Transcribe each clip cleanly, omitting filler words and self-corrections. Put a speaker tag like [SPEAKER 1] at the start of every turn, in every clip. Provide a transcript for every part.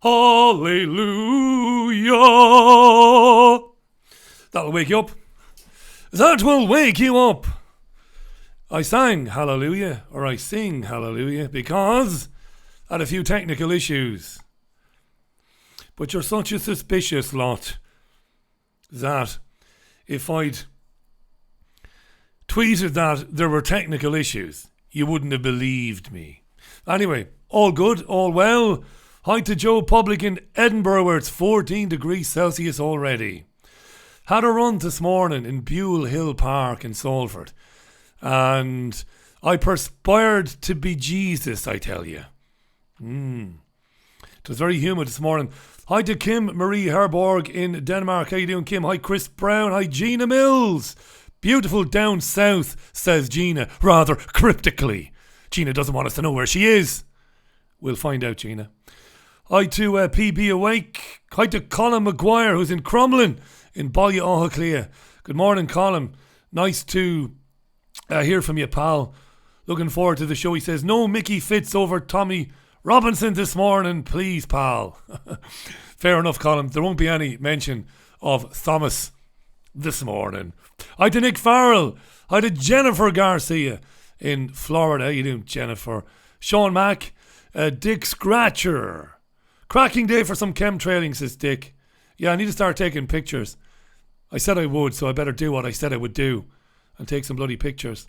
[SPEAKER 1] Hallelujah. That'll wake you up. That will wake you up. I sang hallelujah, or I sing hallelujah, because I had a few technical issues. But you're such a suspicious lot that if I'd tweeted that there were technical issues, you wouldn't have believed me. Anyway, all good, all well. Hi to Joe Public in Edinburgh, where it's 14 degrees Celsius already. Had a run this morning in Buell Hill Park in Salford, and I perspired to be Jesus, I tell you. It was very humid this morning. Hi to Kim Marie Herborg in Denmark. How you doing, Kim? Hi, Chris Brown. Hi, Gina Mills. Beautiful down south, says Gina, rather cryptically. Gina doesn't want us to know where she is. We'll find out, Gina. Hi to PB Awake. Hi to Colin Maguire, who's in Crumlin in Ballyahoclea. Good morning, Colin. Nice to hear from you, pal. Looking forward to the show. He says, no Mickey Fitz over Tommy Robinson this morning, please, pal. Fair enough, Colin. There won't be any mention of Thomas this morning. Hi to Nick Farrell. Hi to Jennifer Garcia in Florida. How you doing, Jennifer? Sean Mack. Dick Scratcher. Cracking day for some chemtrailing, says Dick. Yeah, I need to start taking pictures. I said I would, so I better do what I said I would do and take some bloody pictures.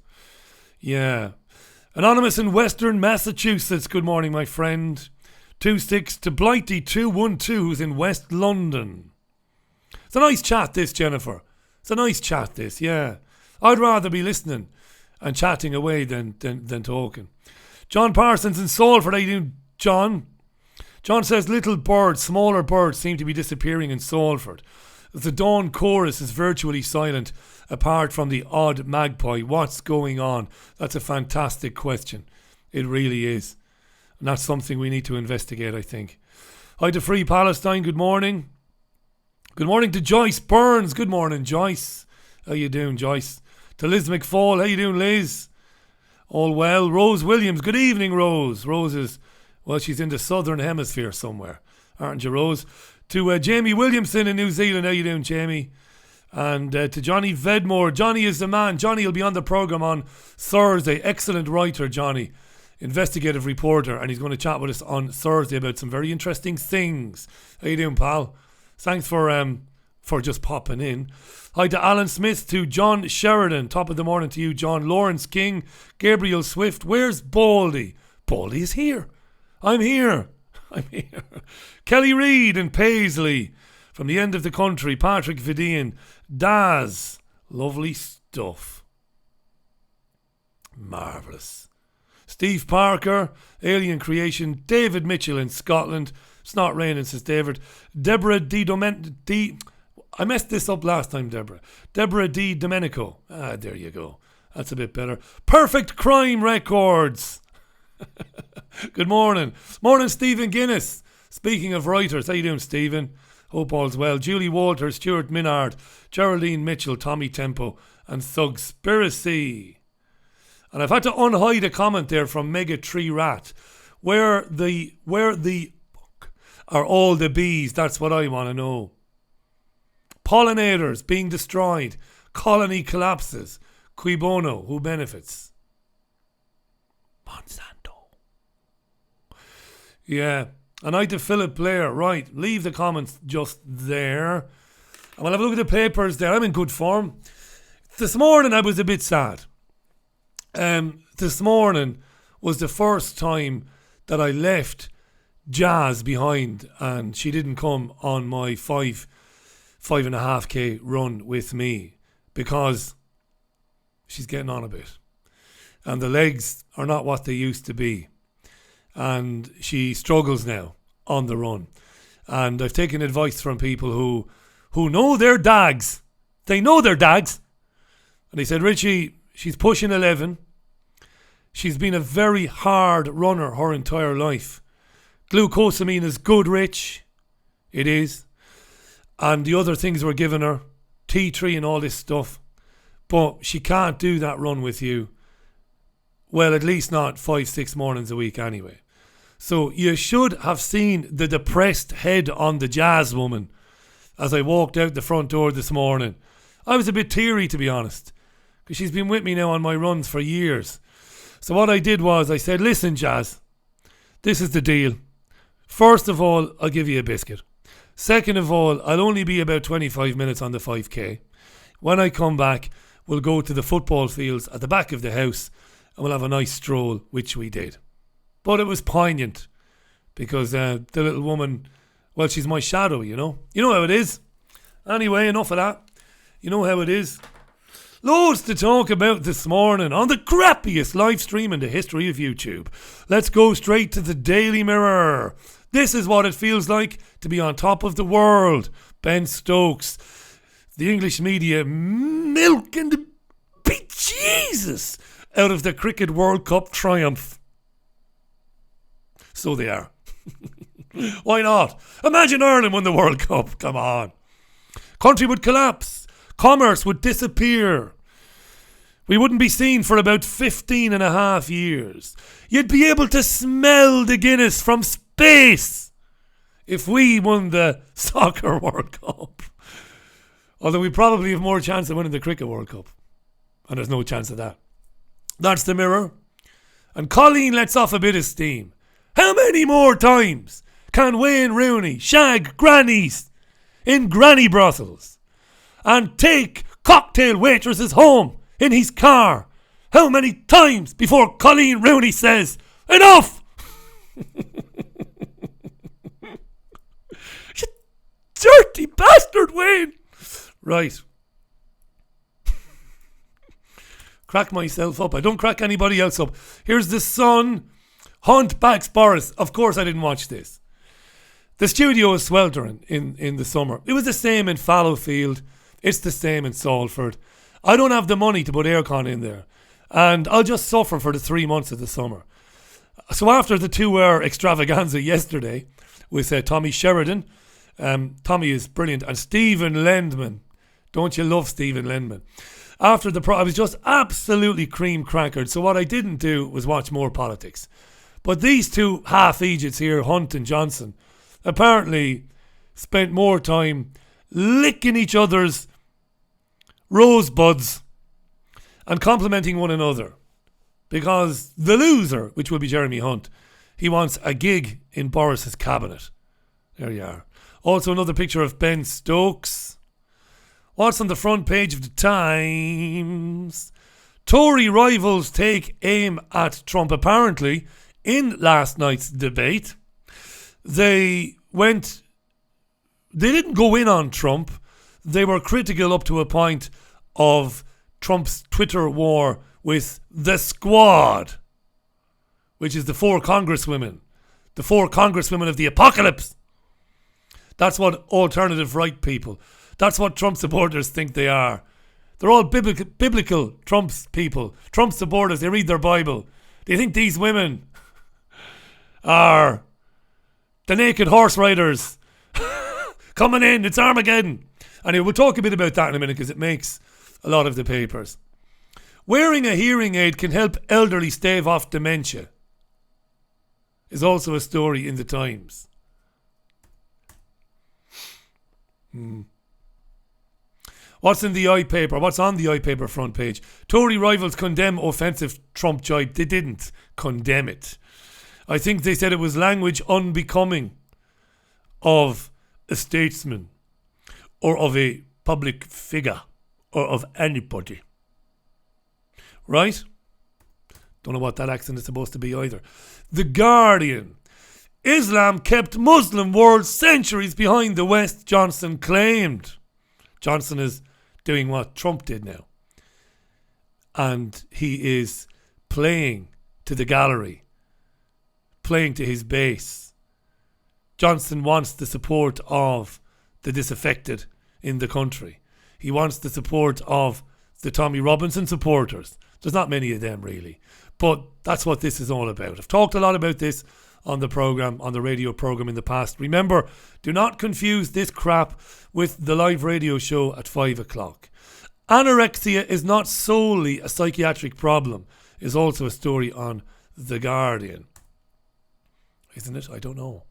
[SPEAKER 1] Yeah. Anonymous in Western Massachusetts. Good morning, my friend. 26 to Blighty 212, who's in West London. It's a nice chat, this, Jennifer. It's a nice chat, this, yeah. I'd rather be listening and chatting away than talking. John Parsons in Salford. How you doing, John? John says little birds, smaller birds seem to be disappearing in Salford. The dawn chorus is virtually silent apart from the odd magpie. What's going on? That's a fantastic question. It really is. And that's something we need to investigate, I think. Hi to Free Palestine. Good morning. Good morning to Joyce Burns. Good morning, Joyce. How you doing, Joyce? To Liz McFall. How you doing, Liz? All well. Rose Williams. Good evening, Rose. Rose is... well, she's in the southern hemisphere somewhere, aren't you, Rose? To Jamie Williamson in New Zealand. How you doing, Jamie? And to Johnny Vedmore. Johnny is the man. Johnny will be on the programme on Thursday. Excellent writer, Johnny. Investigative reporter. And he's going to chat with us on Thursday about some very interesting things. How you doing, pal? Thanks for just popping in. Hi to Alan Smith. To John Sheridan. Top of the morning to you, John. Lawrence King. Gabriel Swift. Where's Baldy? Baldy is here. I'm here. Kelly Reid and Paisley. From the end of the country, Patrick Vidian. Daz. Lovely stuff. Marvellous. Steve Parker. Alien Creation. David Mitchell in Scotland. It's not raining, says David. Deborah I messed this up last time, Deborah. Deborah D. Domenico. There you go. That's a bit better. Perfect Crime Records. Good morning. Morning, Stephen Guinness. Speaking of writers, how you doing, Stephen? Hope all's well. Julie Walters, Stuart Minard, Geraldine Mitchell, Tommy Tempo, and Thugspiracy. And I've had to unhide a comment there from Mega Tree Rat. Where the fuck are all the bees? That's what I want to know. Pollinators being destroyed. Colony collapses. Cui bono? Who benefits? Monsanto. Yeah. And I to Philip Blair. Right. Leave the comments just there. And we'll have a look at the papers there. I'm in good form. This morning I was a bit sad. This morning was the first time that I left Jazz behind and she didn't come on my 5.5k run with me because she's getting on a bit. And the legs are not what they used to be. And she struggles now on the run. And I've taken advice from people who know their dags. They know their dags. And they said, Richie, she's pushing 11. She's been a very hard runner her entire life. Glucosamine is good, Rich. It is. And the other things we're giving her, tea tree and all this stuff. But she can't do that run with you. Well, at least not 5-6 mornings a week anyway. So you should have seen the depressed head on the jazz woman as I walked out the front door this morning. I was a bit teary, to be honest, because she's been with me now on my runs for years. So what I did was I said, listen, Jazz, this is the deal. First of all, I'll give you a biscuit. Second of all, I'll only be about 25 minutes on the 5k. When I come back, we'll go to the football fields at the back of the house and we'll have a nice stroll, which we did. But it was poignant because the little woman, well, she's my shadow, you know. You know how it is. Anyway, enough of that. You know how it is. Loads to talk about this morning on the crappiest live stream in the history of YouTube. Let's go straight to the Daily Mirror. This is what it feels like to be on top of the world. Ben Stokes, the English media milking the bejesus out of the Cricket World Cup triumph. So they are. Why not? Imagine Ireland won the World Cup. Come on. Country would collapse. Commerce would disappear. We wouldn't be seen for about 15 and a half years. You'd be able to smell the Guinness from space if we won the Soccer World Cup. Although we probably have more chance of winning the Cricket World Cup. And there's no chance of that. That's the Mirror. And Colleen lets off a bit of steam. How many more times can Wayne Rooney shag grannies in granny brothels and take cocktail waitresses home in his car? How many times before Colleen Rooney says, enough? You dirty bastard, Wayne. Right. Crack myself up. I don't crack anybody else up. Here's the Sun. Hunt backs Boris. Of course I didn't watch this. The studio is sweltering in the summer. It was the same in Fallowfield. It's the same in Salford. I don't have the money to put aircon in there. And I'll just suffer for the 3 months of the summer. So after the 2-hour extravaganza yesterday with Tommy Sheridan, Tommy is brilliant, and Stephen Lendman. Don't you love Stephen Lendman? After I was just absolutely cream crackered. So what I didn't do was watch more politics. But these two half-Egypts here, Hunt and Johnson, apparently spent more time licking each other's rosebuds and complimenting one another. Because the loser, which will be Jeremy Hunt, he wants a gig in Boris's cabinet. There you are. Also another picture of Ben Stokes. What's on the front page of the Times? Tory rivals take aim at Trump. Apparently, in last night's debate, they didn't go in on Trump. They were critical up to a point of Trump's Twitter war with the Squad, which is the 4 congresswomen. The 4 congresswomen of the apocalypse. That's what alternative right people, that's what Trump supporters think they are. They're all biblical Trump's people. Trump supporters, they read their Bible. They think these women are the naked horse riders coming in. It's Armageddon. Anyway, we'll talk a bit about that in a minute because it makes a lot of the papers. Wearing a hearing aid can help elderly stave off dementia is also a story in the Times. What's in the iPaper? What's on the iPaper front page? Tory rivals condemn offensive Trump jibe. They didn't condemn it. I think they said it was language unbecoming of a statesman or of a public figure or of anybody. Right? Don't know what that accent is supposed to be either. The Guardian. Islam kept Muslim world centuries behind the West, Johnson claimed. Johnson is doing what Trump did now. And he is playing to the gallery, playing to his base. Johnson wants the support of the disaffected in the country. He wants the support of the Tommy Robinson supporters. There's not many of them really. But that's what this is all about. I've talked a lot about this on the programme, on the radio programme in the past. Remember, do not confuse this crap with the live radio show at 5 o'clock. Anorexia is not solely a psychiatric problem. It's also a story on The Guardian. isn't it? I don't know.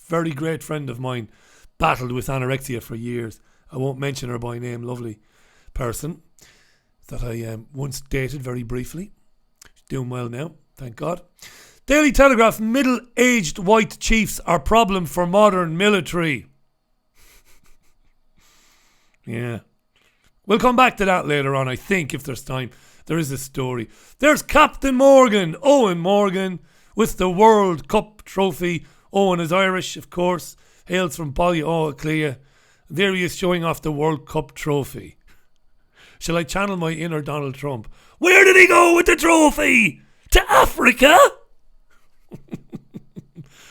[SPEAKER 1] Very great friend of mine battled with anorexia for years. I won't mention her by name. Lovely person that I once dated very briefly. She's doing well now, thank God. Daily Telegraph, middle-aged white chiefs are problem for modern military. Yeah. We'll come back to that later on, I think, if there's time. There is a story. There's Captain Morgan, Owen Morgan, with the World Cup trophy. Owen is Irish, of course. Hails from Ballyauclia. There he is showing off the World Cup trophy. Shall I channel my inner Donald Trump? Where did he go with the trophy? To Africa?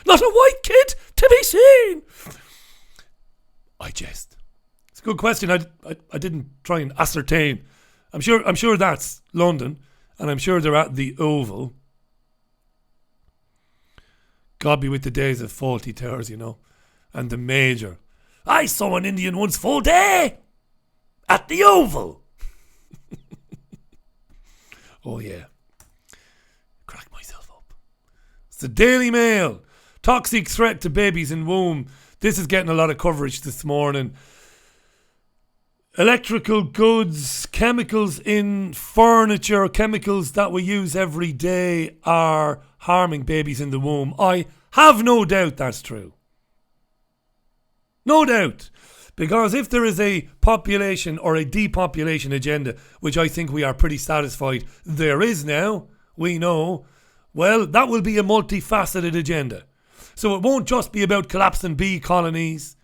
[SPEAKER 1] Not a white kid to be seen. I jest. It's a good question. I didn't try and ascertain. I'm sure that's London, and I'm sure they're at the Oval. God be with the days of faulty towers, you know, and the Major. I saw an Indian once full day at the Oval. Oh yeah, crack myself up. It's the Daily Mail. Toxic threat to babies in womb. This is getting a lot of coverage this morning. Electrical goods, chemicals in furniture, chemicals that we use every day are harming babies in the womb. I have no doubt that's true. No doubt. Because if there is a population or a depopulation agenda, which I think we are pretty satisfied there is now, we know, well, that will be a multifaceted agenda. So it won't just be about collapsing bee colonies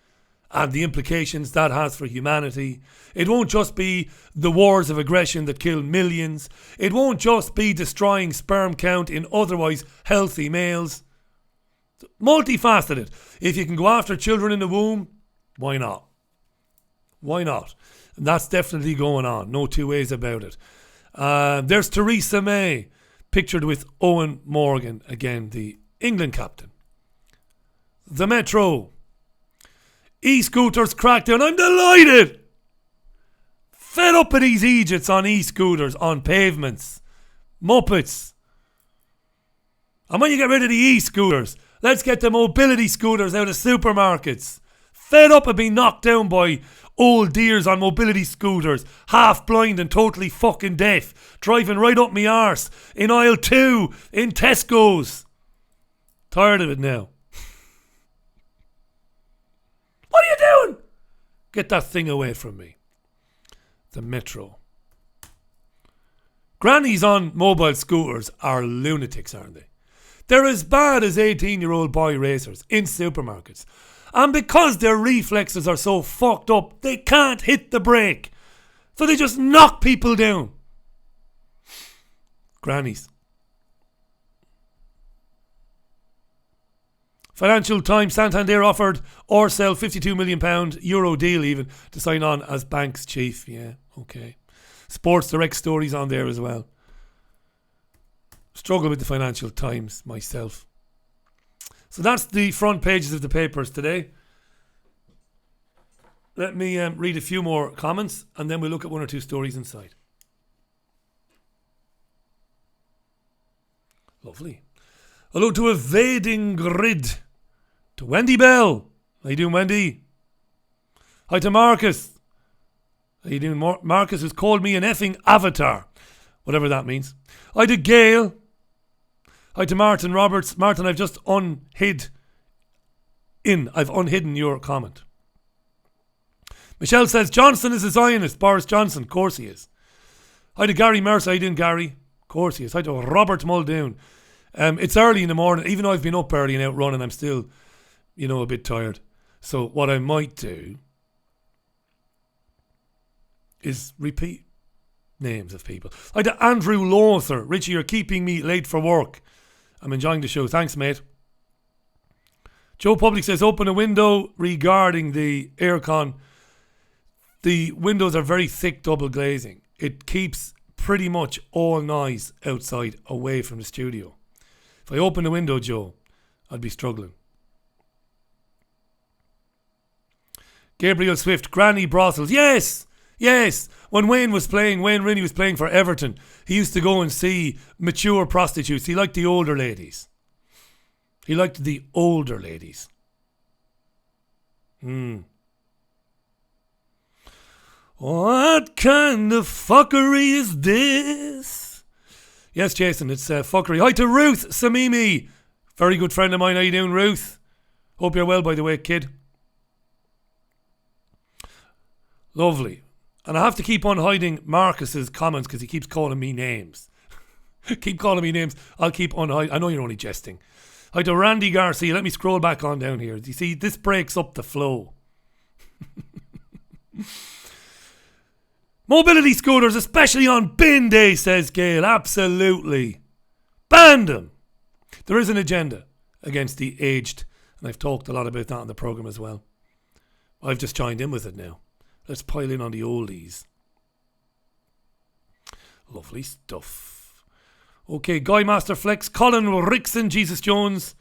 [SPEAKER 1] and the implications that has for humanity. It won't just be the wars of aggression that kill millions. It won't just be destroying sperm count in otherwise healthy males. Multifaceted. If you can go after children in the womb, why not? Why not? And that's definitely going on. No two ways about it. There's Theresa May, pictured with Owen Morgan, again, the England captain. The Metro. E-scooters crackdown. I'm delighted. Fed up with these Egypts on e-scooters, on pavements. Muppets. And when you get rid of the e-scooters, let's get the mobility scooters out of supermarkets. Fed up of being knocked down by old dears on mobility scooters, half blind and totally fucking deaf, driving right up me arse in aisle 2 in Tesco's. Tired of it now. What are you doing? Get that thing away from me. The Metro. Grannies on mobile scooters are lunatics, aren't they? They're as bad as 18-year-old boy racers in supermarkets. And because their reflexes are so fucked up, they can't hit the brake. So they just knock people down. Grannies. Financial Times, Santander offered Orcel £52 million euro deal even to sign on as bank's chief. Yeah, okay. Sports Direct stories on there as well. Struggle with the Financial Times myself. So that's the front pages of the papers today. Let me read a few more comments and then we'll look at one or two stories inside. Lovely. Hello to Evading Grid. To Wendy Bell. How you doing, Wendy? Hi to Marcus. How you doing, Marcus, who's called me an effing avatar. Whatever that means. Hi to Gail. Hi to Martin Roberts. Martin, I've just unhidden your comment. Michelle says Johnson is a Zionist. Boris Johnson, of course he is. Hi to Gary Mercer. How you doing, Gary? Of course he is. Hi to Robert Muldoon. It's early in the morning. Even though I've been up early and out running, I'm still, a bit tired. So what I might do is repeat names of people. Hi to Andrew Lothar. Richie, you're keeping me late for work. I'm enjoying the show. Thanks, mate. Joe Public says open a window regarding the aircon. The windows are very thick double glazing. It keeps pretty much all noise outside away from the studio. If I open the window, Joe, I'd be struggling. Gabriel Swift, Granny Brothels. Yes. When Wayne Rooney was playing for Everton, he used to go and see mature prostitutes. He liked the older ladies. He liked the older ladies. What kind of fuckery is this? Yes, Jason, it's fuckery. Hi to Ruth Samimi. Very good friend of mine. How you doing, Ruth? Hope you're well, by the way, kid. Lovely. And I have to keep on hiding Marcus's comments because he keeps calling me names. Keep calling me names. I'll keep on hiding. I know you're only jesting. Hi to Randy Garcia. Let me scroll back on down here. You see, this breaks up the flow. Mobility scooters, especially on bin day, says Gail. Absolutely. Ban them. There is an agenda against the aged, and I've talked a lot about that on the programme as well. I've just joined in with it now. Let's pile in on the oldies. Lovely stuff. Okay, Guy Master Flex, Colin Rickson, Jesus Jones,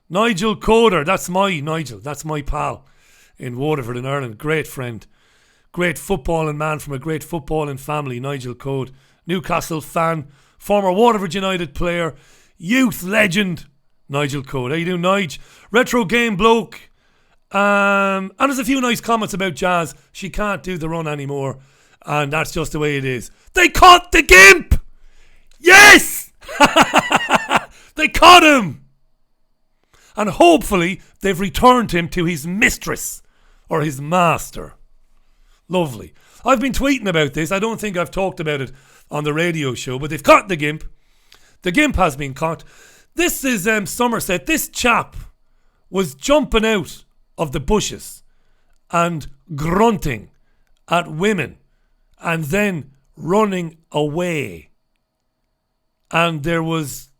[SPEAKER 1] Nigel Coder. That's my Nigel. That's my pal in Waterford in Ireland. Great friend. Great footballing man from a great footballing family, Nigel Code. Newcastle fan, former Waterford United player, youth legend, Nigel Code. How you doing, Nige? Retro game bloke. And there's a few nice comments about Jazz. She can't do the run anymore, and that's just the way it is. They caught the gimp! Yes! They caught him! And hopefully they've returned him to his mistress or his master. Lovely. I've been tweeting about this. I don't think I've talked about it on the radio show, but they've caught the gimp. The gimp has been caught. This is Somerset. This chap was jumping out of the bushes and grunting at women and then running away. And there was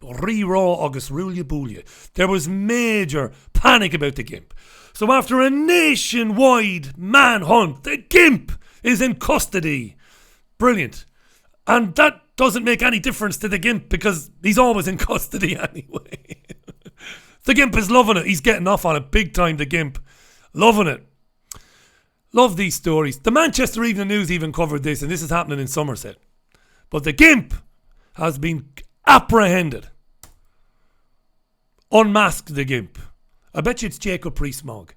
[SPEAKER 1] re-raw August Rulia Boolia. There was major panic about the gimp. So after a nationwide manhunt, the gimp is in custody. Brilliant. And that doesn't make any difference to the gimp because he's always in custody anyway. The gimp is loving it. He's getting off on it big time, the gimp. Loving it. Love these stories. The Manchester Evening News even covered this, and this is happening in Somerset. But the gimp has been apprehended. Unmasked the gimp. I bet you it's Jacob Rees-Mogg.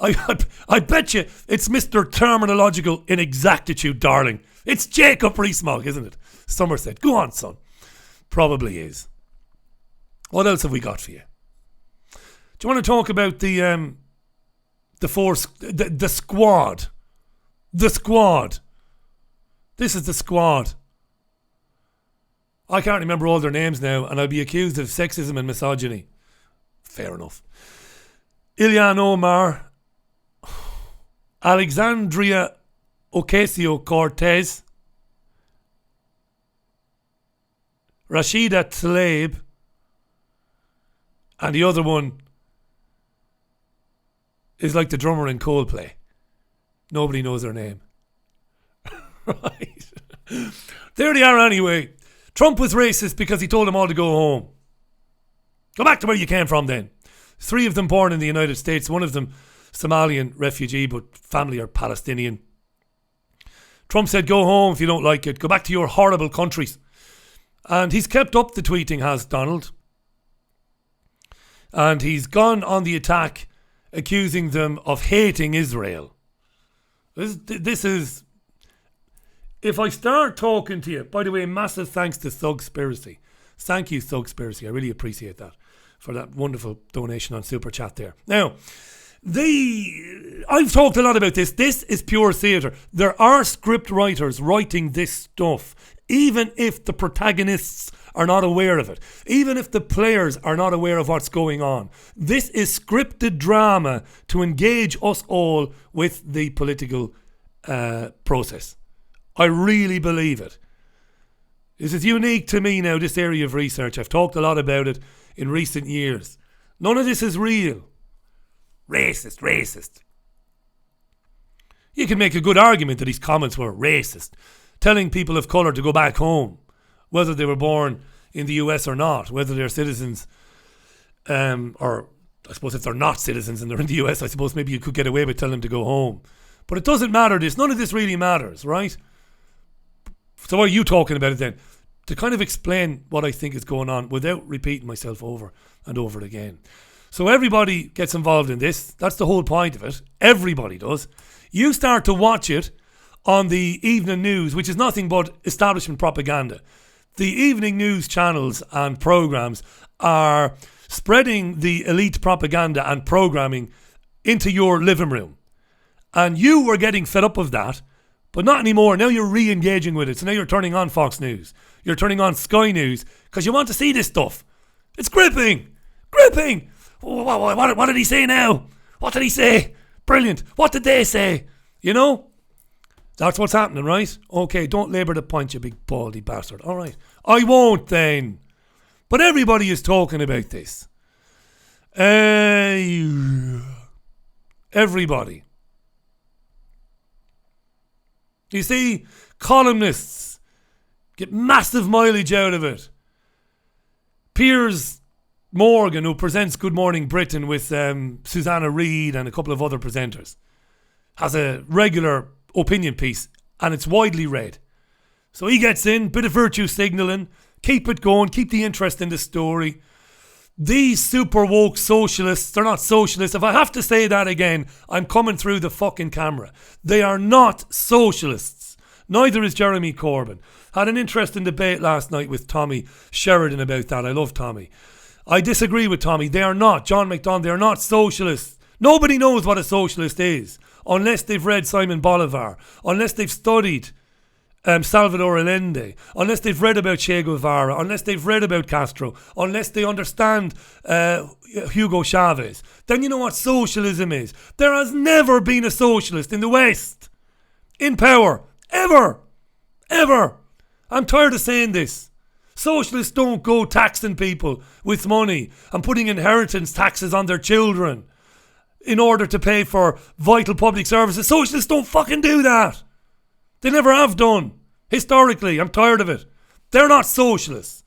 [SPEAKER 1] I bet you it's Mr. Terminological Inexactitude, darling. It's Jacob Rees-Mogg, isn't it? Somerset. Go on, son. Probably is. What else have we got for you? Do you want to talk about the squad? The squad. This is the squad. I can't remember all their names now, and I'll be accused of sexism and misogyny. Fair enough. Ilhan Omar, Alexandria Ocasio-Cortez, Rashida Tlaib, and the other one is like the drummer in Coldplay. Nobody knows her name. Right. There they are anyway. Trump was racist because he told them all to go home. Go back to where you came from then. 3 of them born in the United States. 1 of them Somalian refugee, but family are Palestinian. Trump said, go home if you don't like it. Go back to your horrible countries. And he's kept up the tweeting, has Donald. And he's gone on the attack, accusing them of hating Israel. This is... If I start talking to you... By the way, massive thanks to Thugspiracy. Thank you, Thugspiracy. I really appreciate that. For that wonderful donation on Super Chat there. Now, I've talked a lot about this. This is pure theatre. There are script writers writing this stuff, even if the protagonists are not aware of it, even if the players are not aware of what's going on. This is scripted drama to engage us all with the political process. I really believe it. This is unique to me now, this area of research. I've talked a lot about it in recent years. None of this is real. Racist. You can make a good argument that his comments were racist, telling people of colour to go back home, whether they were born in the US or not, whether they're citizens, or I suppose if they're not citizens and they're in the US, I suppose maybe you could get away with telling them to go home. But it doesn't matter this. None of this really matters, right? So why are you talking about it then? to kind of explain what I think is going on without repeating myself over and over again. So everybody gets involved in this. That's the whole point of it. Everybody does. You start to watch it on the evening news, which is nothing but establishment propaganda. The evening news channels and programs are spreading the elite propaganda and programming into your living room. And you were getting fed up of that, but not anymore. Now you're re-engaging with it. So now you're turning on Fox News. You're turning on Sky News because you want to see this stuff. It's gripping. Gripping. What did he say now? What did he say? Brilliant. What did they say? You know? That's what's happening, right? Okay, don't labour the point, you big baldy bastard. All right. I won't then. But everybody is talking about this. Everybody. You see, columnists get massive mileage out of it. Piers Morgan, who presents Good Morning Britain with Susanna Reid and a couple of other presenters, has a regular opinion piece and it's widely read. So he gets in, bit of virtue signalling, keep it going, keep the interest in the story. These super woke socialists, they're not socialists. If I have to say that again, I'm coming through the fucking camera. They are not socialists. Neither is Jeremy Corbyn. Had an interesting debate last night with Tommy Sheridan about that. I love Tommy. I disagree with Tommy. They are not. John McDonald, they are not socialists. Nobody knows what a socialist is unless they've read Simon Bolivar, unless they've studied Salvador Allende, unless they've read about Che Guevara, unless they've read about Castro, unless they understand Hugo Chavez. Then you know what socialism is. There has never been a socialist in the West in power. Ever. Ever. I'm tired of saying this. Socialists don't go taxing people with money and putting inheritance taxes on their children in order to pay for vital public services. Socialists don't fucking do that. They never have done. Historically, I'm tired of it. They're not socialists.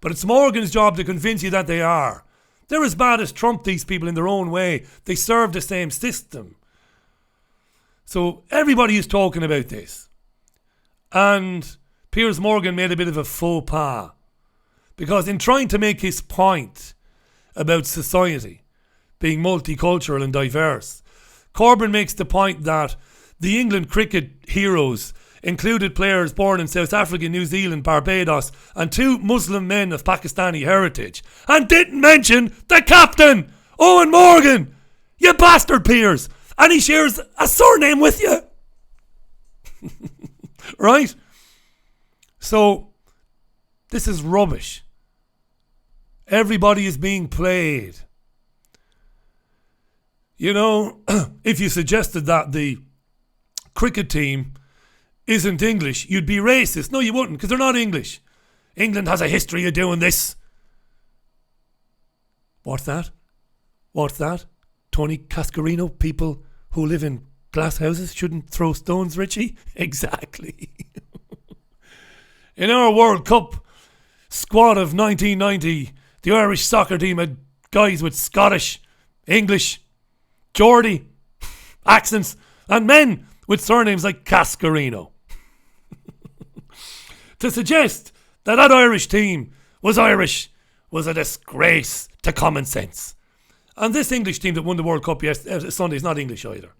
[SPEAKER 1] But it's Morgan's job to convince you that they are. They're as bad as Trump, these people, in their own way. They serve the same system. So everybody is talking about this. And Piers Morgan made a bit of a faux pas. Because in trying to make his point about society being multicultural and diverse, Corbyn makes the point that the England cricket heroes included players born in South Africa, New Zealand, Barbados, and 2 Muslim men of Pakistani heritage, and didn't mention the captain, Owen Morgan. You bastard, Piers. And he shares a surname with you. Right? So, this is rubbish. Everybody is being played. You know, if you suggested that the cricket team isn't English, you'd be racist. No, you wouldn't, because they're not English. England has a history of doing this. What's that? What's that? Tony Cascarino, people who live in glass houses shouldn't throw stones, Richie? Exactly. In our World Cup squad of 1990, the Irish soccer team had guys with Scottish, English, Geordie accents, and men with surnames like Cascarino. To suggest that that Irish team was Irish was a disgrace to common sense. And this English team that won the World Cup Sunday is not English either.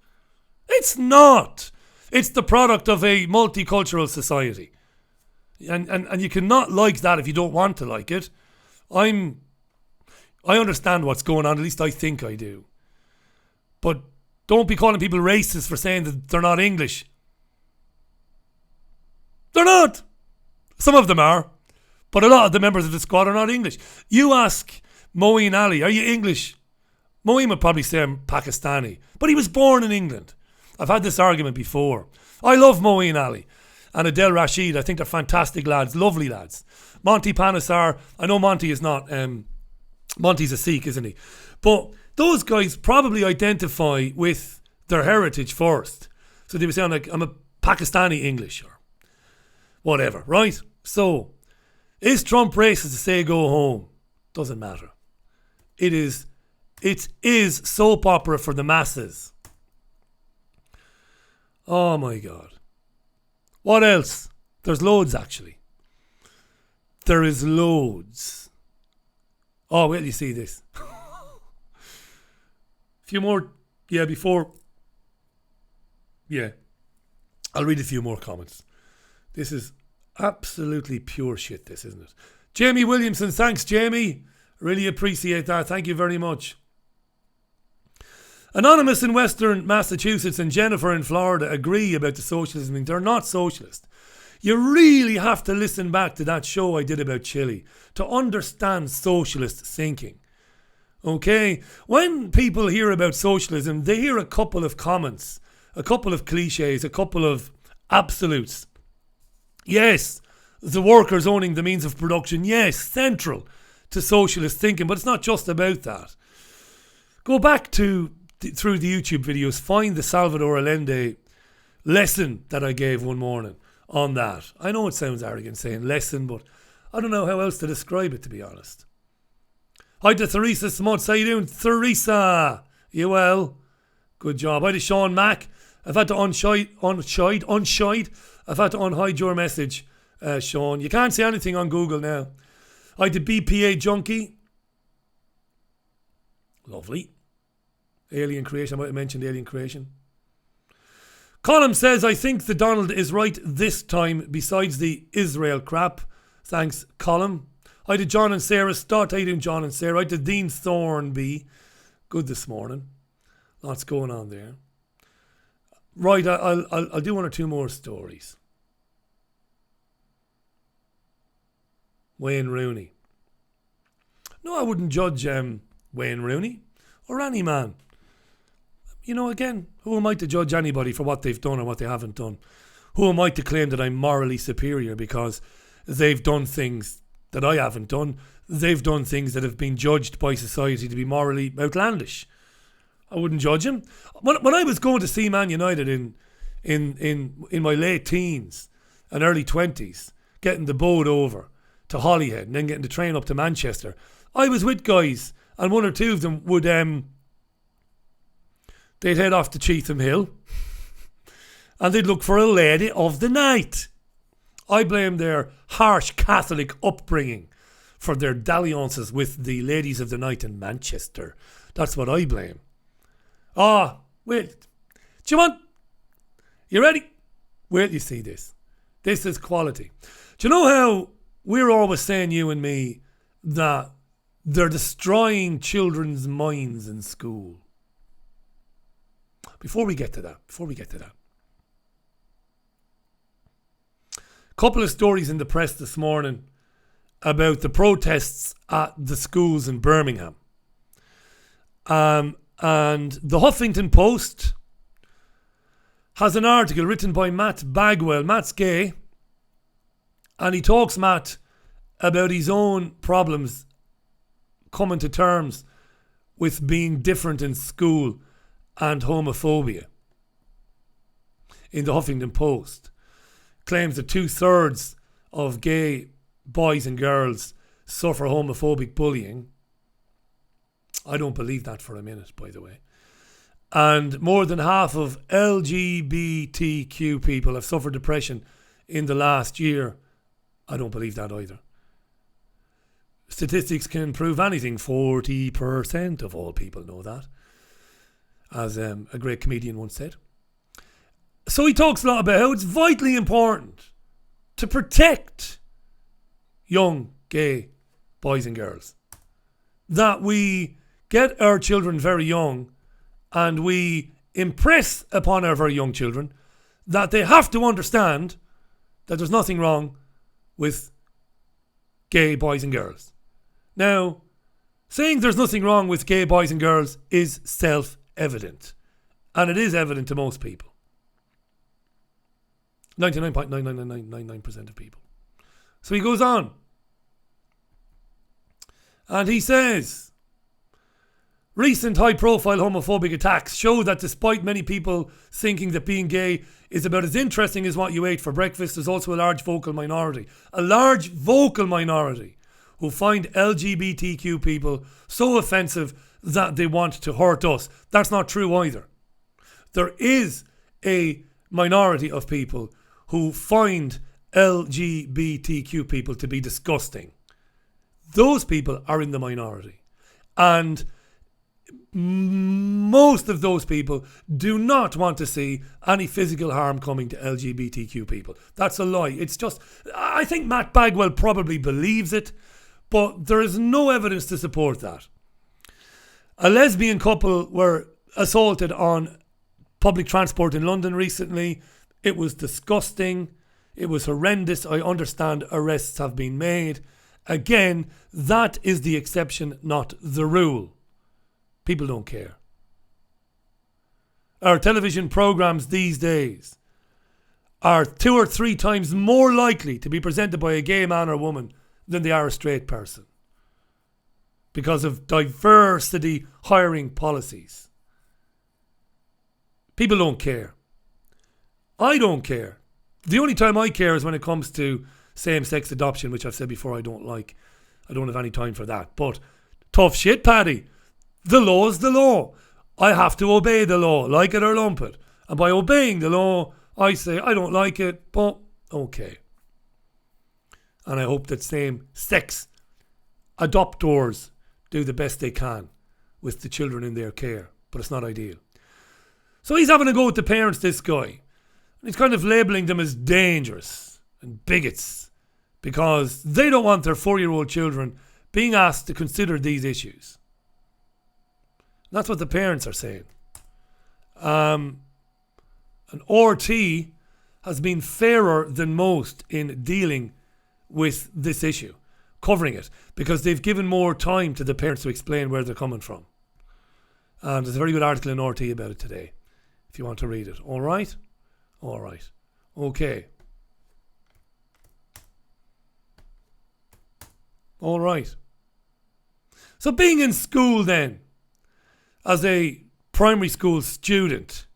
[SPEAKER 1] It's not. It's the product of a multicultural society. And you cannot like that if you don't want to like it. I understand what's going on, at least I think I do. But don't be calling people racist for saying that they're not English. They're not. Some of them are. But a lot of the members of the squad are not English. You ask Moeen Ali, are you English? Moeen would probably say I'm Pakistani. But he was born in England. I've had this argument before. I love Moeen Ali and Adel Rashid. I think they're fantastic lads, lovely lads. Monty Panesar, I know Monty is not, Monty's a Sikh, isn't he? But those guys probably identify with their heritage first. So they would say, I'm a Pakistani English or whatever, right? So, is Trump racist to say go home? Doesn't matter. It is soap opera for the masses. Oh my God. What else? There's loads actually. There is loads. Oh, wait till you see this. Few more, before. Yeah, I'll read a few more comments. This is absolutely pure shit, this, isn't it? Jamie Williamson, thanks, Jamie. Really appreciate that. Thank you very much. Anonymous in Western Massachusetts and Jennifer in Florida agree about the socialism thing. They're not socialist. You really have to listen back to that show I did about Chile to understand socialist thinking. Okay? When people hear about socialism, they hear a couple of comments, a couple of cliches, a couple of absolutes. Yes, the workers owning the means of production. Yes, central to socialist thinking. But it's not just about that. Go back through the YouTube videos, find the Salvador Allende lesson that I gave one morning on that. I know it sounds arrogant saying lesson, but I don't know how else to describe it, to be honest. Hi to Theresa Smuts. How you doing, Theresa? You well? Good job. Hi to Sean Mack. I've had to unshide. I've had to unhide your message, Sean. You can't see anything on Google now. Hi to BPA Junkie. Lovely. Alien Creation. I might have mentioned Alien Creation. Colin says, I think the Donald is right this time, besides the Israel crap. Thanks, Colin. Hi to John and Sarah Stott. How you doing, John and Sarah? Hi to Dean Thornby. Good this morning. Lots going on there. Right, I'll do one or two more stories. Wayne Rooney. No, I wouldn't judge Wayne Rooney or any man. You know, again, who am I to judge anybody for what they've done or what they haven't done? Who am I to claim that I'm morally superior because they've done things that I haven't done? They've done things that have been judged by society to be morally outlandish. I wouldn't judge him. When I was going to see Man United in my late teens and early 20s, getting the boat over to Holyhead and then getting the train up to Manchester, I was with guys, and one or two of them would they'd head off to Cheetham Hill and they'd look for a lady of the night. I blame their harsh Catholic upbringing for their dalliances with the ladies of the night in Manchester. That's what I blame. Wait. Do you want... You ready? Wait till you see this. This is quality. Do you know how we're always saying, you and me, that they're destroying children's minds in school? Before we get to that. Couple of stories in the press this morning about the protests at the schools in Birmingham. And the Huffington Post has an article written by Matt Bagwell. Matt's gay, and he talks, Matt, about his own problems coming to terms with being different in school and homophobia. In the Huffington Post, claims that 2/3 of gay boys and girls suffer homophobic bullying. I don't believe that for a minute, by the way. And more than half of LGBTQ people have suffered depression in the last year. I don't believe that either. Statistics can prove anything. 40% of all people know that, as a great comedian once said. So he talks a lot about how it's vitally important to protect young gay boys and girls. That we get our children very young and we impress upon our very young children that they have to understand that there's nothing wrong with gay boys and girls. Now, saying there's nothing wrong with gay boys and girls is self-evident. And it is evident to most people. 99.99999% of people. So he goes on. And he says, recent high-profile homophobic attacks show that despite many people thinking that being gay is about as interesting as what you ate for breakfast, there's also a large vocal minority who find LGBTQ people so offensive that they want to hurt us. That's not true either. There is a minority of people who find LGBTQ people to be disgusting. Those people are in the minority. And most of those people do not want to see any physical harm coming to LGBTQ people. That's a lie. It's just, I think Matt Bagwell probably believes it, but there is no evidence to support that. A lesbian couple were assaulted on public transport in London recently. It was disgusting. It was horrendous. I understand arrests have been made. Again, that is the exception, not the rule. People don't care. Our television programs these days are 2 or 3 times more likely to be presented by a gay man or woman than they are a straight person, because of diversity hiring policies. People don't care. I don't care. The only time I care is when it comes to same-sex adoption, which I've said before I don't like. I don't have any time for that. But tough shit, Paddy. The law is the law. I have to obey the law, like it or lump it. And by obeying the law, I say I don't like it, but okay. And I hope that same-sex adopters do the best they can with the children in their care. But it's not ideal. So he's having a go at the parents, this guy. He's kind of labelling them as dangerous and bigots because they don't want their 4-year-old children being asked to consider these issues. That's what the parents are saying. And RT has been fairer than most in dealing with this issue, covering it, because they've given more time to the parents to explain where they're coming from. And there's a very good article in RT about it today, if you want to read it. All right? All right. Okay. All right. So being in school then, as a primary school student,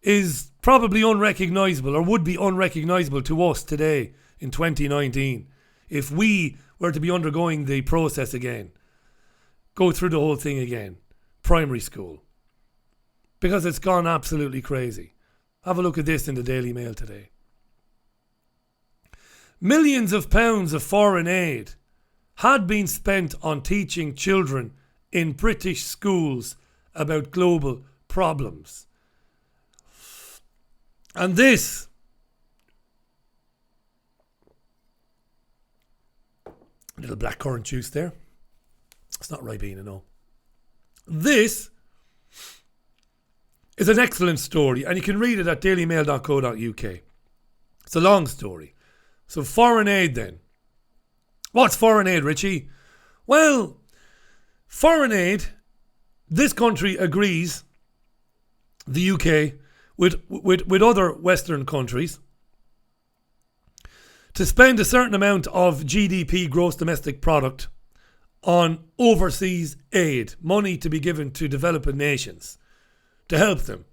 [SPEAKER 1] is probably unrecognisable, or would be unrecognisable to us today in 2019 if we were to be undergoing the process again, go through the whole thing again, primary school, because it's gone absolutely crazy. Have a look at this in the Daily Mail today. Millions of pounds of foreign aid had been spent on teaching children in British schools about global problems. And this little blackcurrant juice there. It's not Ribena, no. This is an excellent story, and you can read it at dailymail.co.uk. It's a long story. So foreign aid then. What's foreign aid, Richie? Well, foreign aid, this country agrees, the UK, with other Western countries, to spend a certain amount of GDP, gross domestic product, on overseas aid, money to be given to developing nations, to help them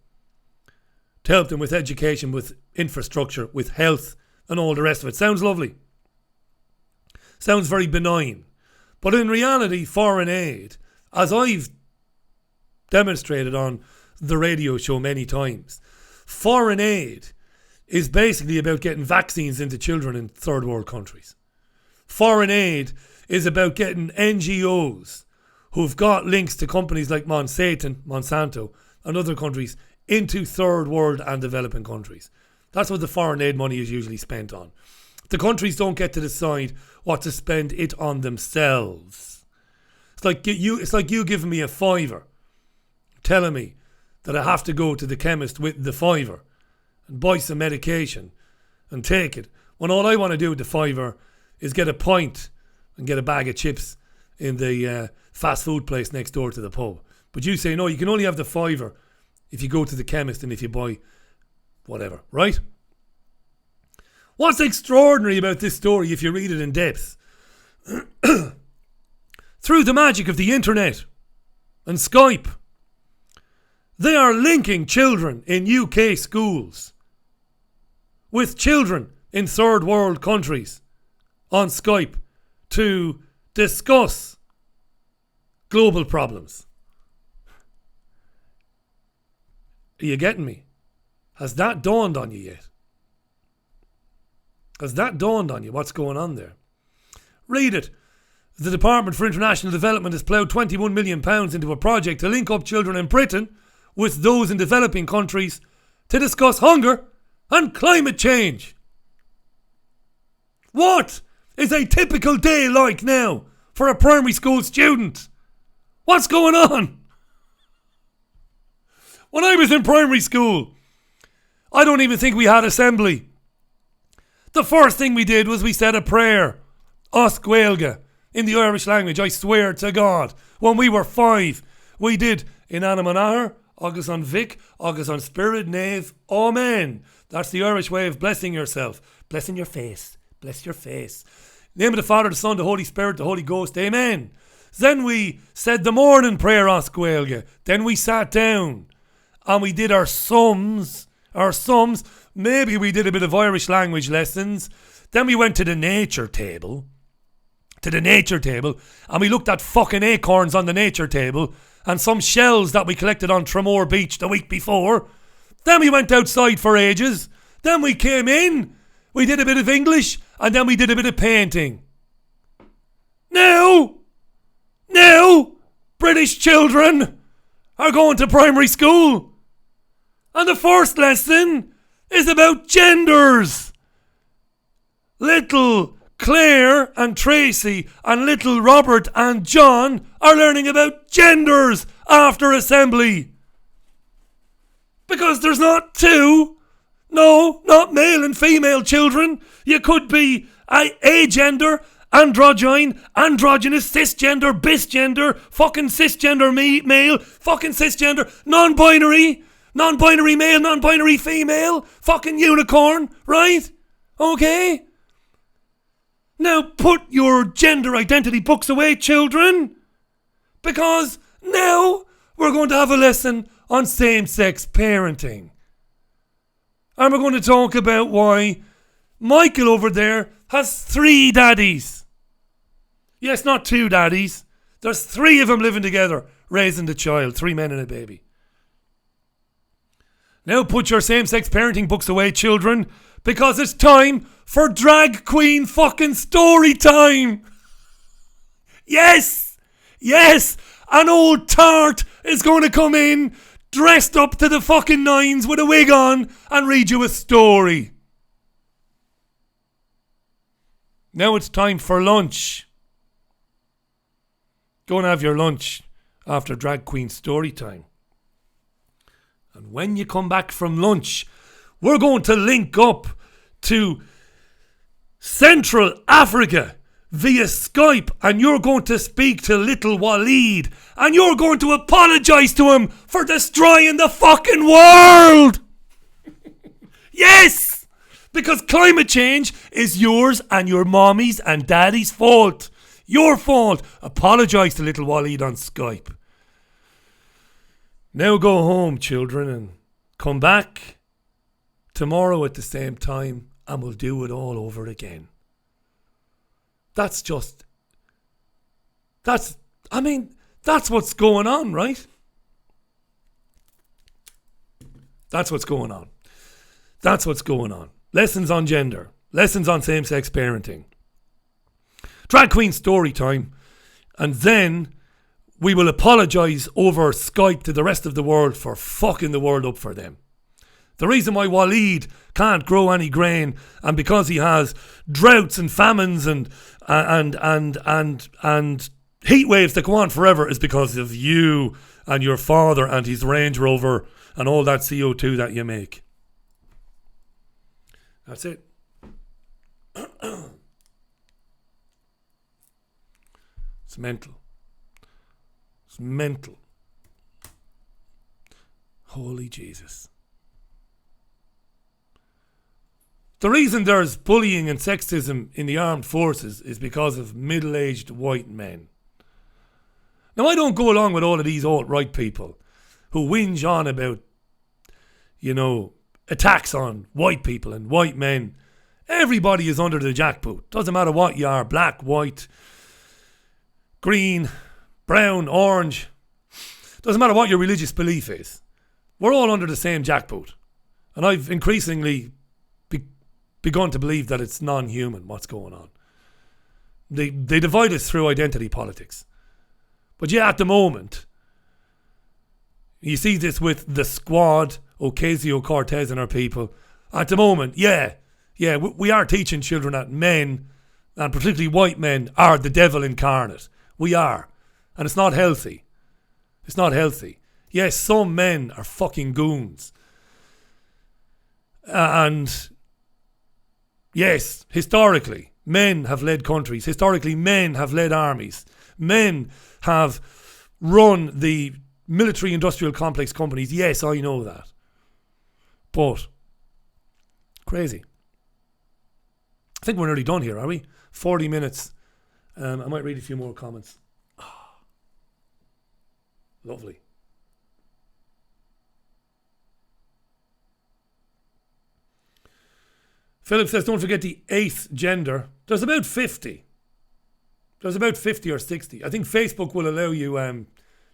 [SPEAKER 1] with education, with infrastructure, with health, and all the rest of it. Sounds lovely. Sounds very benign. But in reality, foreign aid, as I've demonstrated on the radio show many times, foreign aid is basically about getting vaccines into children in third world countries. Foreign aid is about getting NGOs who've got links to companies like Monsanto and other countries into third world and developing countries. That's what the foreign aid money is usually spent on. The countries don't get to decide what to spend it on themselves. It's like you giving me a £5, telling me that I have to go to the chemist with the £5 and buy some medication and take it, when all I want to do with the £5 is get a pint and get a bag of chips in the fast food place next door to the pub. But you say, no, you can only have the £5 if you go to the chemist and if you buy whatever, right? What's extraordinary about this story, if you read it in depth? Through the magic of the internet and Skype, they are linking children in UK schools with children in third world countries on Skype to discuss global problems. Are you getting me? Has that dawned on you yet? Has that dawned on you, what's going on there? Read it. The Department for International Development has ploughed £21 million into a project to link up children in Britain with those in developing countries to discuss hunger and climate change. What is a typical day like now for a primary school student? What's going on? When I was in primary school, I don't even think we had assembly. The first thing we did was we said a prayer, Os Gaeilge, in the Irish language, I swear to God. When we were 5, we did in Anamanaher, Agus on Vic, Agus on Spirit, Nave, Amen. That's the Irish way of blessing yourself. Blessing your face. Bless your face. Name of the Father, the Son, the Holy Spirit, the Holy Ghost, Amen. Then we said the morning prayer, Os Gaeilge. Then we sat down and we did our sums. Maybe we did a bit of Irish language lessons. Then we went to the nature table. And we looked at fucking acorns on the nature table and some shells that we collected on Tramore Beach the week before. Then we went outside for ages. Then we came in. We did a bit of English and then we did a bit of painting. Now, British children are going to primary school. And the first lesson is about genders. Little Claire and Tracy and little Robert and John are learning about genders after assembly. Because there's not two. No, not male and female children. You could be agender, androgyne, androgynous, cisgender, bisgender, fucking cisgender male, fucking cisgender, non-binary male, non-binary female, fucking unicorn, right? Okay? Now put your gender identity books away, children, because now we're going to have a lesson on same-sex parenting. And we're going to talk about why Michael over there has 3 daddies. Yes, not 2 daddies. There's 3 of them living together, raising the child, 3 men and a baby. Now put your same-sex parenting books away, children, because it's time for drag queen fucking story time. Yes, an old tart is going to come in, dressed up to the fucking nines with a wig on and read you a story. Now it's time for lunch. Go and have your lunch after drag queen story time. And when you come back from lunch, we're going to link up to Central Africa via Skype, and you're going to speak to little Waleed, and you're going to apologise to him for destroying the fucking world. Yes, because climate change is yours and your mommy's and daddy's fault. Your fault. Apologise to little Waleed on Skype. Now go home, children, and come back tomorrow at the same time and we'll do it all over again. That's what's going on, right? That's what's going on. Lessons on gender. Lessons on same-sex parenting. Drag queen story time. And then we will apologise over Skype to the rest of the world for fucking the world up for them. The reason why Waleed can't grow any grain, and because he has droughts and famines and heat waves that go on forever, is because of you and your father and his Range Rover and all that CO2 that you make. That's it. It's mental. It's mental. Holy Jesus. The reason there's bullying and sexism in the armed forces is because of middle-aged white men. Now, I don't go along with all of these alt-right people who whinge on about, attacks on white people and white men. Everybody is under the jackboot. Doesn't matter what you are, black, white, green, brown, orange. Doesn't matter what your religious belief is. We're all under the same jackboot. And I've increasingly begun to believe that it's non-human what's going on. They divide us through identity politics. But yeah, at the moment, you see this with the Squad, Ocasio-Cortez and our people. At the moment, we are teaching children that men, and particularly white men, are the devil incarnate. We are. And it's not healthy. It's not healthy. Yes, some men are fucking goons. And yes, historically, men have led countries. Historically, men have led armies. Men have run the military-industrial complex companies. Yes, I know that. But, crazy. I think we're nearly done here, are we? 40 minutes. I might read a few more comments. Lovely. Philip says, don't forget the 8th gender. There's about 50. There's about 50 or 60. I think Facebook will allow you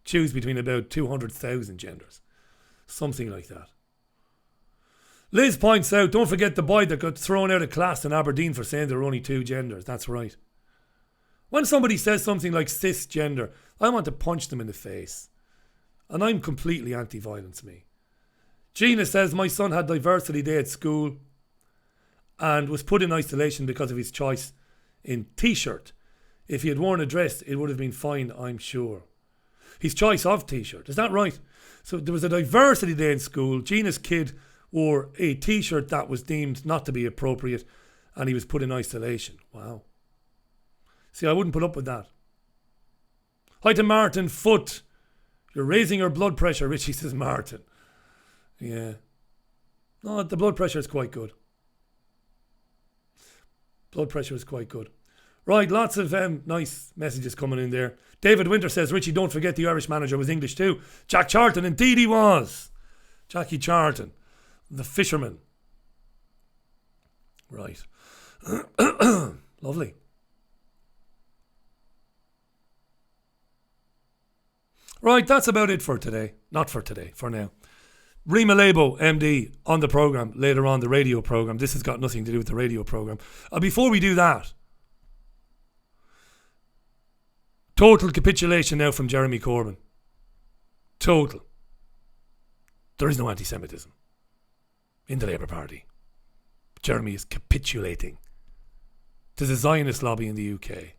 [SPEAKER 1] choose between about 200,000 genders. Something like that. Liz points out, don't forget the boy that got thrown out of class in Aberdeen for saying there are only 2 genders. That's right. When somebody says something like cisgender, I want to punch them in the face. And I'm completely anti-violence, me. Gina says, my son had diversity day at school and was put in isolation because of his choice in t-shirt. If he had worn a dress, it would have been fine, I'm sure. His choice of t-shirt, is that right? So there was a diversity day in school. Gina's kid wore a t-shirt that was deemed not to be appropriate and he was put in isolation. Wow. See, I wouldn't put up with that. Hi to Martin Foot. You're raising your blood pressure, Richie, says Martin. Yeah. No, the blood pressure is quite good. Blood pressure is quite good. Right, lots of nice messages coming in there. David Winter says, Richie, don't forget the Irish manager was English too. Jack Charlton, indeed he was. Jackie Charlton, the fisherman. Right. Lovely. Right, that's about it for today. Not for today, for now. Rima Labo, MD, on the programme, later on the radio programme. This has got nothing to do with the radio programme. Before we do that, total capitulation now from Jeremy Corbyn. Total. There is no anti-Semitism in the Labour Party. Jeremy is capitulating to the Zionist lobby in the UK.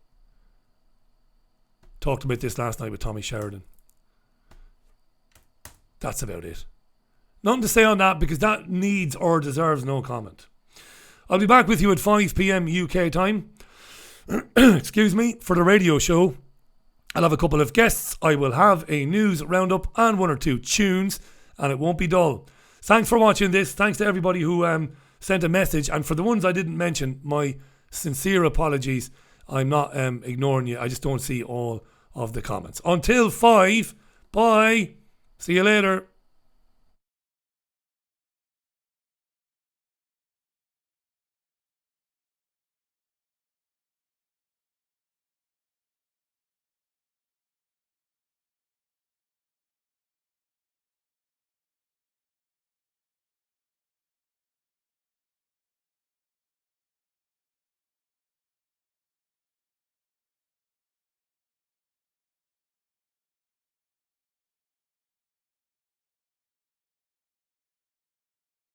[SPEAKER 1] Talked about this last night with Tommy Sheridan. That's about it. Nothing to say on that because that needs or deserves no comment. I'll be back with you at 5 p.m. UK time. Excuse me, for the radio show. I'll have a couple of guests. I will have a news roundup and 1 or 2 tunes, and it won't be dull. Thanks for watching this. Thanks to everybody who sent a message. And for the ones I didn't mention, my sincere apologies. I'm not ignoring you. I just don't see all of the comments. Until 5, bye. See you later.